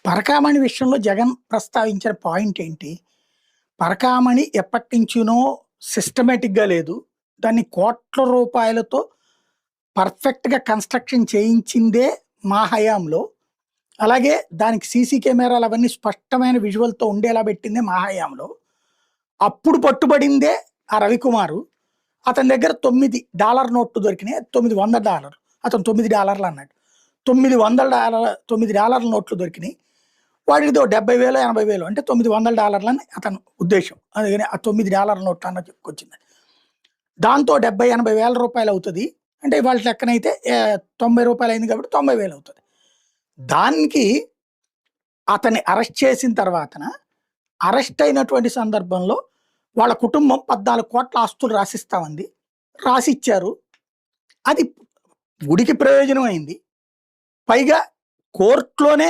పరకామణి విషయంలో జగన్ ప్రస్తావించిన పాయింట్ ఏంటి? పరకామణి ఎప్పటినుంచినో సిస్టమాటిక్‌గా లేదు. దాన్ని కోట్ల రూపాయలతో పర్ఫెక్ట్‌గా కన్‌స్ట్రక్షన్ చేయించిందే మా హయాంలో. అలాగే దానికి సీసీ కెమెరాలు అవన్నీ స్పష్టమైన విజువల్‌తో ఉండేలా పెట్టిందే మా హయాంలో. అప్పుడు పట్టుబడిందే ఆ రవికుమారు. అతని దగ్గర $9 నోట్లు దొరికినాయి. $900. అతను $9 అన్నాడు. $900 నోట్లు దొరికినాయి. వాడికిదో 70,000 80,000 అంటే $900 అని అతని ఉద్దేశం. అందుకని ఆ $9 నోట్ అన్న చెప్పుకొచ్చింది. దాంతో 70,000 80,000 రూపాయలు అవుతుంది. అంటే ఇవాళ లెక్కనైతే ₹90 అయింది కాబట్టి 90,000 అవుతుంది. దానికి అతన్ని అరెస్ట్ చేసిన తర్వాతన అరెస్ట్ అయినటువంటి సందర్భంలో వాళ్ళ కుటుంబం 14 కోట్ల ఆస్తులు రాసిస్తామంది. రాసిచ్చారు. అది గుడికి ప్రయోజనం అయింది. పైగా కోర్టులోనే